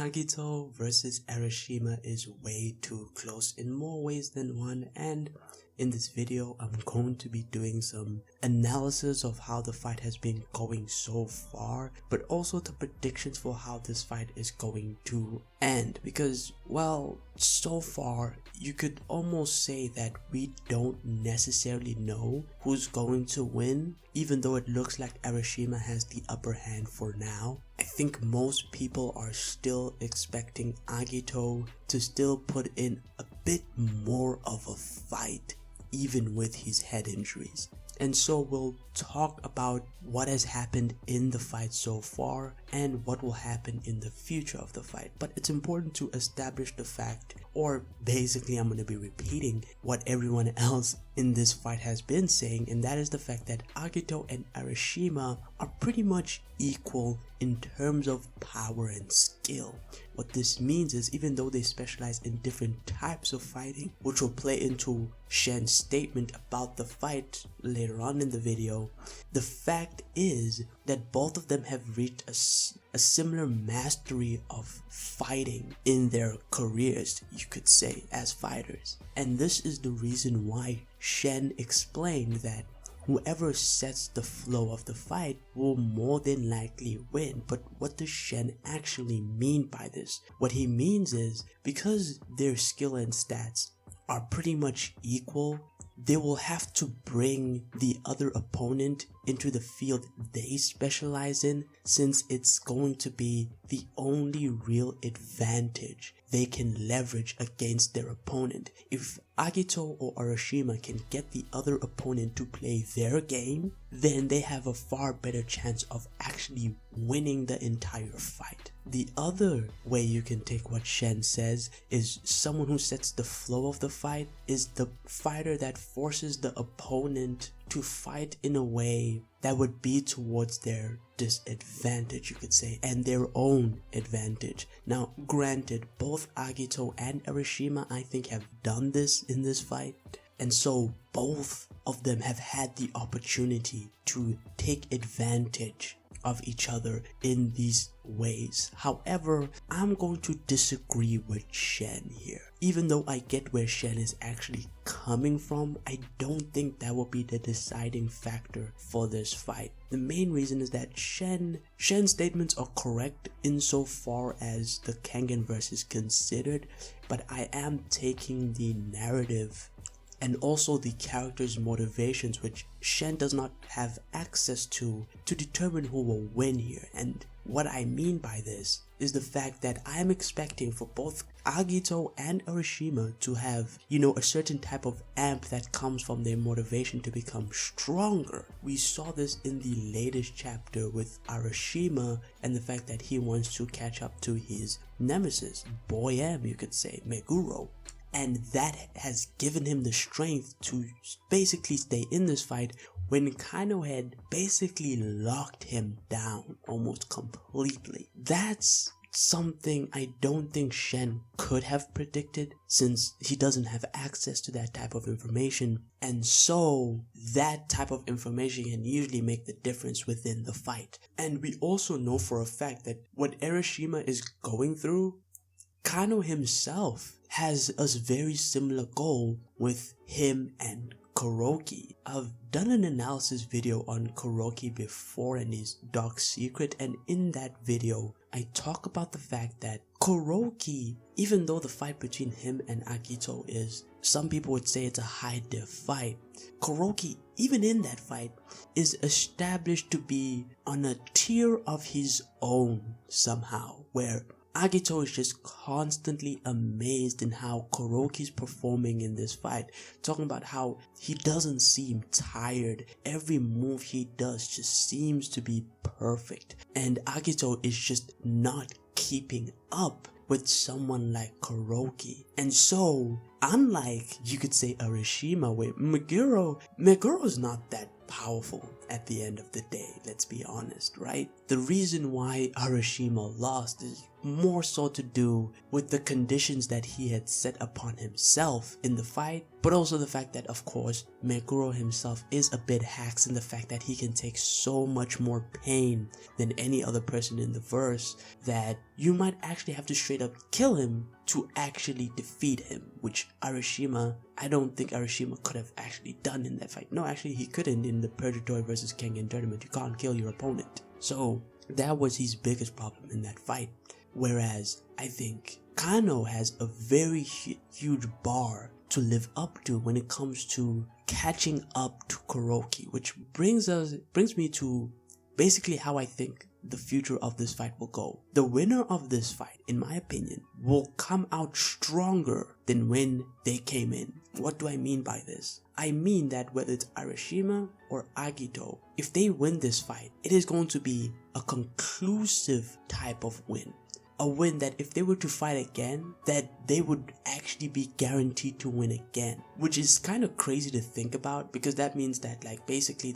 Agito versus Arashima is way too close in more ways than one, and in this video I'm going to be doing some analysis of how the fight has been going so far, but also the predictions for how this fight is going to end, because well, so far you could almost say that we don't necessarily know who's going to win, even though it looks like Arashima has the upper hand for now. I think most people are still expecting Agito to still put in a bit more of a fight, even with his head injuries. And so we'll talk about what has happened in the fight so far and what will happen in the future of the fight. But it's important to establish the fact, or basically I'm going to be repeating what everyone else in this fight has been saying, and that is the fact that Agito and Arashima are pretty much equal in terms of power and skill. What this means is, even though they specialize in different types of fighting, which will play into Shen's statement about the fight later on in the video, the fact is that both of them have reached a similar mastery of fighting in their careers, you could say, as fighters. And this is the reason why Shen explained that whoever sets the flow of the fight will more than likely win. But what does Shen actually mean by this? What he means is, because their skill and stats are pretty much equal, they will have to bring the other opponent into the field they specialize in, since it's going to be the only real advantage they can leverage against their opponent. If Agito or Arashima can get the other opponent to play their game, then they have a far better chance of actually winning the entire fight. The other way you can take what Shen says is someone who sets the flow of the fight is the fighter that forces the opponent to fight in a way that would be towards their disadvantage, you could say, and their own advantage. Now, granted, both Agito and Arashima, I think, have done this in this fight, and so both of them have had the opportunity to take advantage of each other in these ways. However, I'm going to disagree with Shen here. Even though I get where Shen is actually coming from, I don't think that will be the deciding factor for this fight. The main reason is that Shen's statements are correct insofar as the Kengan verse is considered, but I am taking the narrative and also the character's motivations, which Shen does not have access to determine who will win here. And what I mean by this is the fact that I am expecting for both Agito and Arashima to have, a certain type of amp that comes from their motivation to become stronger. We saw this in the latest chapter with Arashima and the fact that he wants to catch up to his nemesis, Boy M, you could say, Meguro. And that has given him the strength to basically stay in this fight when Kano had basically locked him down almost completely. That's something I don't think Shen could have predicted, since he doesn't have access to that type of information, and so that type of information can usually make the difference within the fight. And we also know for a fact that what Arashima is going through, Kano himself has a very similar goal with him and Kuroki. I've done an analysis video on Kuroki before and his dark secret, and in that video I talk about the fact that Kuroki, even though the fight between him and Agito is, some people would say it's a high diff fight, Kuroki, even in that fight, is established to be on a tier of his own somehow, where Agito is just constantly amazed in how Kuroki's performing in this fight, talking about how he doesn't seem tired. Every move he does just seems to be perfect, and Agito is just not keeping up with someone like Kuroki. And so, unlike, you could say, Arashima, where Meguro's not that powerful at the end of the day, let's be honest, right? The reason why Arashima lost is more so to do with the conditions that he had set upon himself in the fight, but also the fact that, of course, Meguro himself is a bit hacks in the fact that he can take so much more pain than any other person in the verse that you might actually have to straight up kill him to actually defeat him, which Arashima, I don't think Arashima could have actually done in that fight. No, actually he couldn't in the Purgatory versus Kengan tournament. You can't kill your opponent. So that was his biggest problem in that fight. Whereas I think Kano has a very huge bar to live up to when it comes to catching up to Kuroki, which brings me to basically how I think the future of this fight will go. The winner of this fight, in my opinion, will come out stronger than when they came in. What do I mean by this? I mean that whether it's Arashima or Agito, if they win this fight, it is going to be a conclusive type of win. A win that if they were to fight again, that they would actually be guaranteed to win again. Which is kind of crazy to think about, because that means that like basically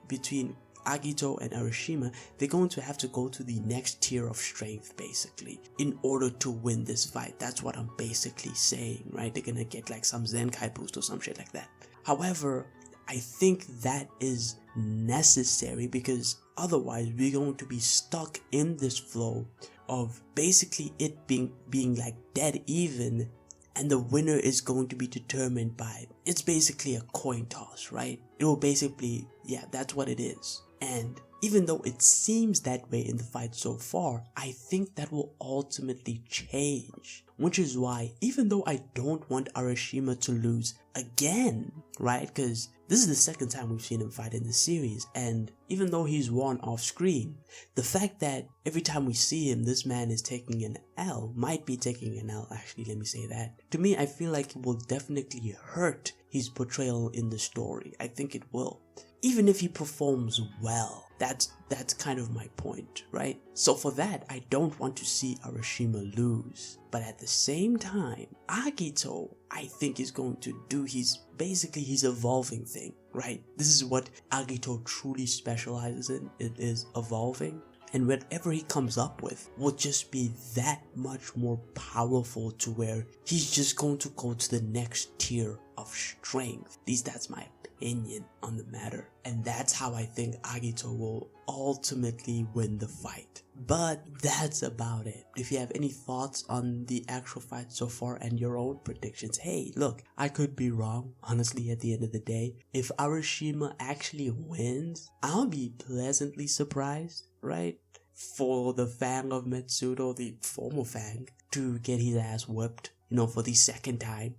between Agito and Arashima, they're going to have to go to the next tier of strength basically in order to win this fight. That's what I'm basically saying, right? They're gonna get like some Zenkai boost or some shit like that. However, I think that is necessary because otherwise we're going to be stuck in this flow of basically it being like dead even, and the winner is going to be determined by, it's basically a coin toss, right? It will basically, yeah, that's what it is. And even though it seems that way in the fight so far, I think that will ultimately change. Which is why, even though I don't want Arashima to lose again, right? Because this is the second time we've seen him fight in the series, and even though he's won off screen, the fact that every time we see him, this man is taking an L, might be taking an L, actually, let me say that. To me, I feel like it will definitely hurt his portrayal in the story. I think it will. Even if he performs well, that's kind of my point, right? So for that, I don't want to see Arashima lose. But at the same time, Agito, I think, is going to do his evolving thing, right? This is what Agito truly specializes in. It is evolving. And whatever he comes up with will just be that much more powerful to where he's just going to go to the next tier of strength. At least that's my opinion on the matter. And that's how I think Agito will ultimately win the fight. But that's about it. If you have any thoughts on the actual fight so far and your own predictions, hey, look, I could be wrong. Honestly, at the end of the day, if Arashima actually wins, I'll be pleasantly surprised, right? For the Fang of Metsudo, the former Fang, to get his ass whipped, for the second time.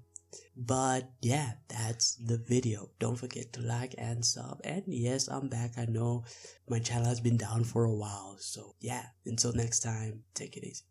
But yeah, that's the video. Don't forget to like and sub. And yes, I'm back. I know my channel has been down for a while. So yeah, until next time, take it easy.